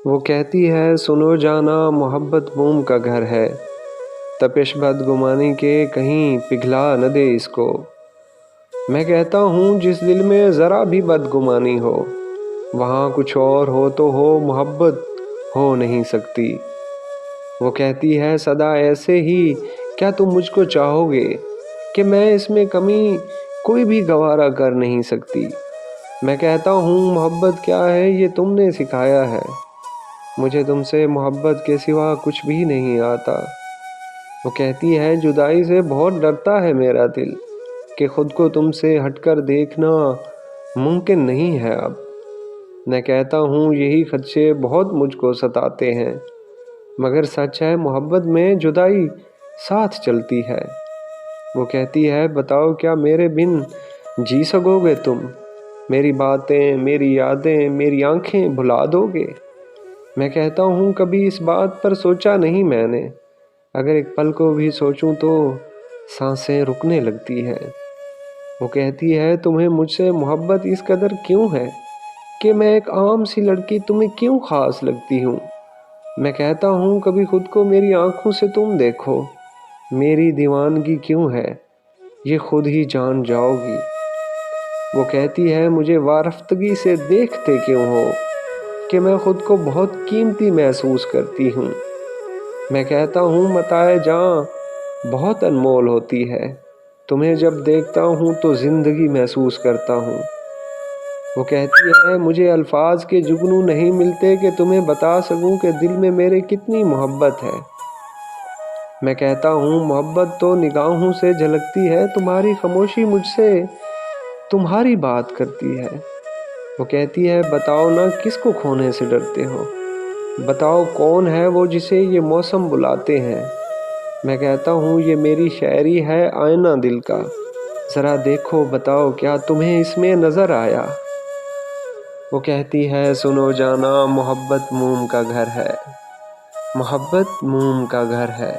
وہ کہتی ہے سنو جانا محبت موم کا گھر ہے، تپش بدگمانی کے کہیں پگھلا نہ دے اس کو۔ میں کہتا ہوں جس دل میں ذرا بھی بدگمانی ہو، وہاں کچھ اور ہو تو ہو، محبت ہو نہیں سکتی۔ وہ کہتی ہے سدا ایسے ہی کیا تم مجھ کو چاہو گے، کہ میں اس میں کمی کوئی بھی گوارا کر نہیں سکتی۔ میں کہتا ہوں محبت کیا ہے یہ تم نے سکھایا ہے، مجھے تم سے محبت کے سوا کچھ بھی نہیں آتا۔ وہ کہتی ہے جدائی سے بہت ڈرتا ہے میرا دل، کہ خود کو تم سے ہٹ کر دیکھنا ممکن نہیں ہے اب۔ میں کہتا ہوں یہی خدشے بہت مجھ کو ستاتے ہیں، مگر سچ ہے محبت میں جدائی ساتھ چلتی ہے۔ وہ کہتی ہے بتاؤ کیا میرے بن جی سکو گے تم، میری باتیں، میری یادیں، میری آنکھیں بھلا دو گے؟ میں کہتا ہوں کبھی اس بات پر سوچا نہیں میں نے، اگر ایک پل کو بھی سوچوں تو سانسیں رکنے لگتی ہیں۔ وہ کہتی ہے تمہیں مجھ سے محبت اس قدر کیوں ہے، کہ میں ایک عام سی لڑکی تمہیں کیوں خاص لگتی ہوں؟ میں کہتا ہوں کبھی خود کو میری آنکھوں سے تم دیکھو، میری دیوانگی کیوں ہے یہ خود ہی جان جاؤ گی۔ وہ کہتی ہے مجھے وارفتگی سے دیکھتے کیوں ہو، کہ میں خود کو بہت قیمتی محسوس کرتی ہوں۔ میں کہتا ہوں متاع جاں بہت انمول ہوتی ہے، تمہیں جب دیکھتا ہوں تو زندگی محسوس کرتا ہوں۔ وہ کہتی ہے مجھے الفاظ کے جگنو نہیں ملتے کہ تمہیں بتا سکوں کہ دل میں میرے کتنی محبت ہے۔ میں کہتا ہوں محبت تو نگاہوں سے جھلکتی ہے، تمہاری خاموشی مجھ سے تمہاری بات کرتی ہے۔ وہ کہتی ہے بتاؤ نا کس کو کھونے سے ڈرتے ہو، بتاؤ کون ہے وہ جسے یہ موسم بلاتے ہیں۔ میں کہتا ہوں یہ میری شاعری ہے آئینہ دل کا، ذرا دیکھو بتاؤ کیا تمہیں اس میں نظر آیا؟ وہ کہتی ہے سنو جانا محبت موم کا گھر ہے، محبت موم کا گھر ہے۔